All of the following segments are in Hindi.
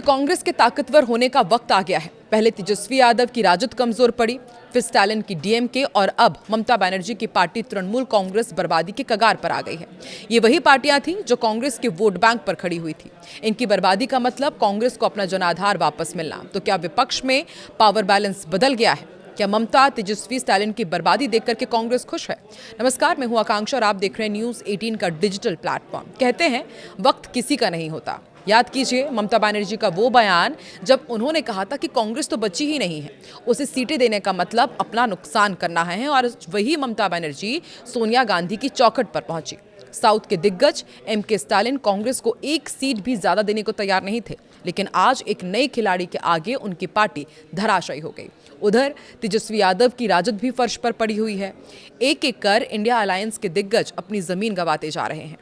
कांग्रेस के ताकतवर होने का वक्त आ गया है। पहले तेजस्वी यादव की राजद कमजोर पड़ी, फिर स्टालिन की डीएमके और अब ममता बनर्जी की पार्टी तृणमूल कांग्रेस बर्बादी की कगार पर आ गई है। ये वही पार्टियां थीं जो कांग्रेस के वोट बैंक पर खड़ी हुई थी। इनकी बर्बादी का मतलब कांग्रेस को अपना जनाधार वापस मिलना। तो क्या विपक्ष में पावर बैलेंस बदल गया है? क्या ममता, तेजस्वी, स्टालिन की बर्बादी देखकर के कांग्रेस खुश है? नमस्कार, मैं हूं आकांक्षा और आप देख रहे हैं न्यूज़ 18 का डिजिटल प्लेटफॉर्म। कहते हैं वक्त किसी का नहीं होता। याद कीजिए ममता बनर्जी का वो बयान जब उन्होंने कहा था कि कांग्रेस तो बची ही नहीं है, उसे सीटें देने का मतलब अपना नुकसान करना है। और वही ममता बनर्जी सोनिया गांधी की चौखट पर पहुंची। साउथ के दिग्गज एमके स्टालिन कांग्रेस को एक सीट भी ज्यादा देने को तैयार नहीं थे, लेकिन आज एक नए खिलाड़ी के आगे उनकी पार्टी धराशायी हो गई। उधर तेजस्वी यादव की राजद भी फर्श पर पड़ी हुई है। एक एक कर इंडिया अलायंस के दिग्गज अपनी जमीन गंवाते जा रहे हैं।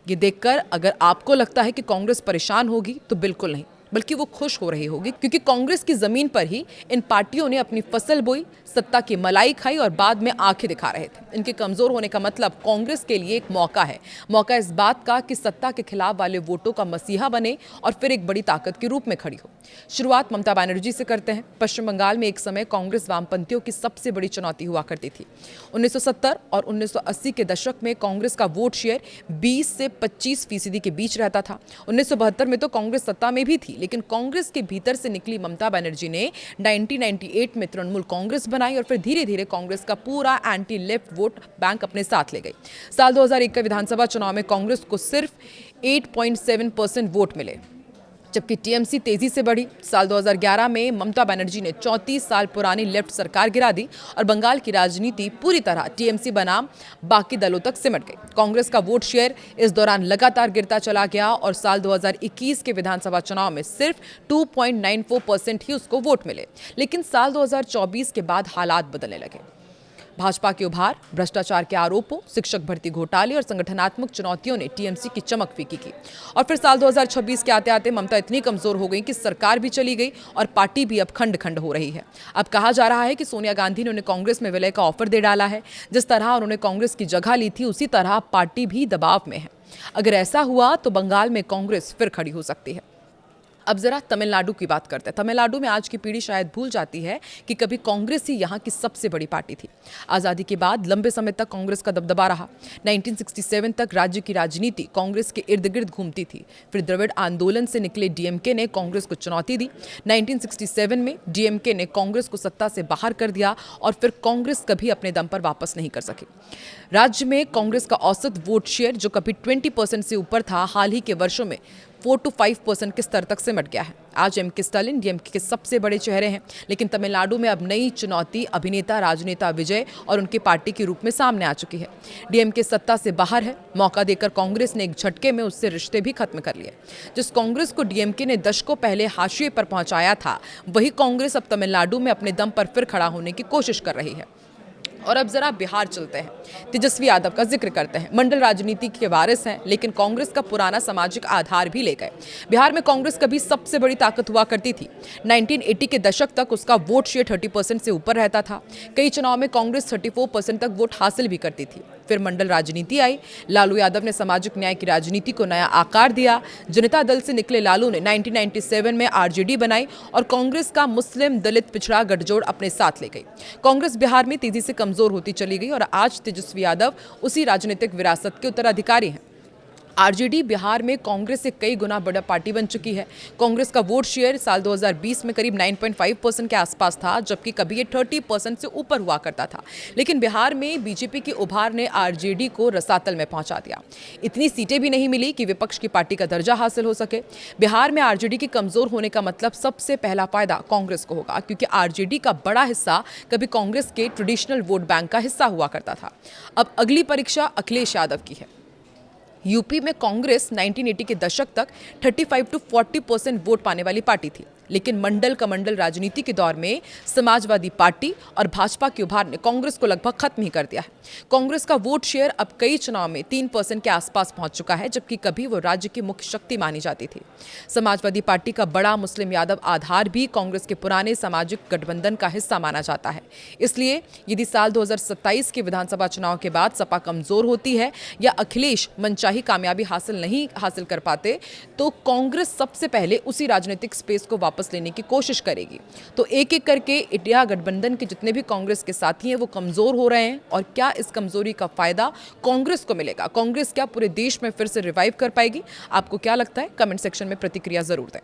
ये देखकर अगर आपको लगता है कि कांग्रेस परेशान होगी तो बिल्कुल नहीं, बल्कि वो खुश हो रही होगी, क्योंकि कांग्रेस की जमीन पर ही इन पार्टियों ने अपनी फसल बोई, सत्ता की मलाई खाई और बाद में आंखें दिखा रहे थे। इनके कमजोर होने का मतलब कांग्रेस के लिए एक मौका है। मौका इस बात का कि सत्ता के खिलाफ वाले वोटों का मसीहा बने और फिर एक बड़ी ताकत के रूप में खड़ी हो। शुरुआत ममता बनर्जी से करते हैं। पश्चिम बंगाल में एक समय कांग्रेस वामपंथियों की सबसे बड़ी चुनौती हुआ करती थी। 1970 और 1980 के दशक में कांग्रेस का वोट शेयर 20 से 25% के बीच रहता था। 1972 में तो कांग्रेस सत्ता में भी थी, लेकिन कांग्रेस के भीतर से निकली ममता बनर्जी ने 1998 में तृणमूल कांग्रेस बनाई और फिर धीरे धीरे कांग्रेस का पूरा एंटी लेफ्ट वोट बैंक अपने साथ ले गई। साल 2001 के विधानसभा चुनाव में कांग्रेस को सिर्फ 8.7% वोट मिले, जबकि टीएमसी तेजी से बढ़ी। साल 2011 में ममता बनर्जी ने 34 साल पुरानी लेफ्ट सरकार गिरा दी और बंगाल की राजनीति पूरी तरह टीएमसी बनाम बाकी दलों तक सिमट गई। कांग्रेस का वोट शेयर इस दौरान लगातार गिरता चला गया और साल 2021 के विधानसभा चुनाव में सिर्फ 2.94% ही उसको वोट मिले। लेकिन साल 2024 के बाद हालात बदलने लगे। भाजपा के उभार, भ्रष्टाचार के आरोपों, शिक्षक भर्ती घोटाले और संगठनात्मक चुनौतियों ने टीएमसी की चमक फीकी की। और फिर साल 2026 के आते आते ममता इतनी कमजोर हो गई कि सरकार भी चली गई और पार्टी भी अब खंड खंड हो रही है। अब कहा जा रहा है कि सोनिया गांधी ने उन्हें कांग्रेस में विलय का ऑफर दे डाला है। जिस तरह उन्होंने कांग्रेस की जगह ली थी, उसी तरह पार्टी भी दबाव में है। अगर ऐसा हुआ तो बंगाल में कांग्रेस फिर खड़ी हो सकती है। अब जरा तमिलनाडु की बात करते हैं। तमिलनाडु में आज की पीढ़ी शायद भूल जाती है कि कभी कांग्रेस ही यहाँ की सबसे बड़ी पार्टी थी। आज़ादी के बाद लंबे समय तक कांग्रेस का दबदबा रहा। 1967 तक राज्य की राजनीति कांग्रेस के इर्द गिर्द घूमती थी। फिर द्रविड़ आंदोलन से निकले डीएमके ने कांग्रेस को चुनौती दी। 1967 में डीएमके ने कांग्रेस को सत्ता से बाहर कर दिया और फिर कांग्रेस कभी अपने दम पर वापस नहीं कर सकी। राज्य में कांग्रेस का औसत वोट शेयर जो कभी 20% से ऊपर था, हाल ही के वर्षों में 4 to 5% के स्तर तक सिमट गया है। आज एमके स्टालिन डीएमके के सबसे बड़े चेहरे हैं, लेकिन तमिलनाडु में अब नई चुनौती अभिनेता राजनेता विजय और उनकी पार्टी के रूप में सामने आ चुकी है। डीएमके सत्ता से बाहर है। मौका देकर कांग्रेस ने एक झटके में उससे रिश्ते भी खत्म कर लिए। जिस कांग्रेस को डीएमके ने दशकों पहले हाशिए पर पहुंचाया था, वही कांग्रेस अब तमिलनाडु में अपने दम पर फिर खड़ा होने की कोशिश कर रही है। और अब जरा बिहार चलते हैं। तेजस्वी यादव का जिक्र करते हैं। मंडल राजनीति के वारिस हैं, लेकिन कांग्रेस का पुराना सामाजिक आधार भी ले गए। बिहार में कांग्रेस कभी सबसे बड़ी ताकत हुआ करती थी। 1980 के दशक तक उसका वोट शेयर 30% से ऊपर रहता था। कई चुनाव में कांग्रेस 34% तक वोट हासिल भी करती थी। फिर मंडल राजनीति आई। लालू यादव ने सामाजिक न्याय की राजनीति को नया आकार दिया। जनता दल से निकले लालू ने 1997 में आरजेडी बनाई और कांग्रेस का मुस्लिम दलित पिछड़ा गठजोड़ अपने साथ ले गई। कांग्रेस बिहार में तेजी से कमजोर होती चली गई और आज तेजस्वी यादव उसी राजनीतिक विरासत के उत्तराधिकारी हैं। आरजेडी बिहार में कांग्रेस से कई गुना बड़ा पार्टी बन चुकी है। कांग्रेस का वोट शेयर साल 2020 में करीब 9.5% के आसपास था, जबकि कभी ये 30% से ऊपर हुआ करता था। लेकिन बिहार में बीजेपी के उभार ने आरजेडी को रसातल में पहुंचा दिया। इतनी सीटें भी नहीं मिली कि विपक्ष की पार्टी का दर्जा हासिल हो सके। बिहार में आरजेडी के कमजोर होने का मतलब सबसे पहला फायदा कांग्रेस को होगा, क्योंकि आरजेडी का बड़ा हिस्सा कभी कांग्रेस के ट्रेडिशनल वोट बैंक का हिस्सा हुआ करता था। अब अगली परीक्षा अखिलेश यादव की है। यूपी में कांग्रेस 1980 के दशक तक 35 to 40% वोट पाने वाली पार्टी थी। लेकिन मंडल कमंडल राजनीति के दौर में समाजवादी पार्टी और भाजपा के उभार ने कांग्रेस को लगभग खत्म ही कर दिया है। कांग्रेस का वोट शेयर अब कई चुनाव में 3% के आसपास पहुंच चुका है, जबकि कभी वो राज्य की मुख्य शक्ति मानी जाती थी। समाजवादी पार्टी का बड़ा मुस्लिम यादव आधार भी कांग्रेस के पुराने सामाजिक गठबंधन का हिस्सा माना जाता है। इसलिए यदि साल 2027 के विधानसभा चुनाव के बाद सपा कमजोर होती है या अखिलेश मनचाही कामयाबी नहीं हासिल कर पाते, तो कांग्रेस सबसे पहले उसी राजनीतिक स्पेस को वापस लेने की कोशिश करेगी। तो एक एक करके इंडिया गठबंधन के जितने भी कांग्रेस के साथी हैं वो कमजोर हो रहे हैं, और क्या इस कमजोरी का फायदा कांग्रेस को मिलेगा? कांग्रेस क्या पूरे देश में फिर से रिवाइव कर पाएगी? आपको क्या लगता है? कमेंट सेक्शन में प्रतिक्रिया जरूर दें।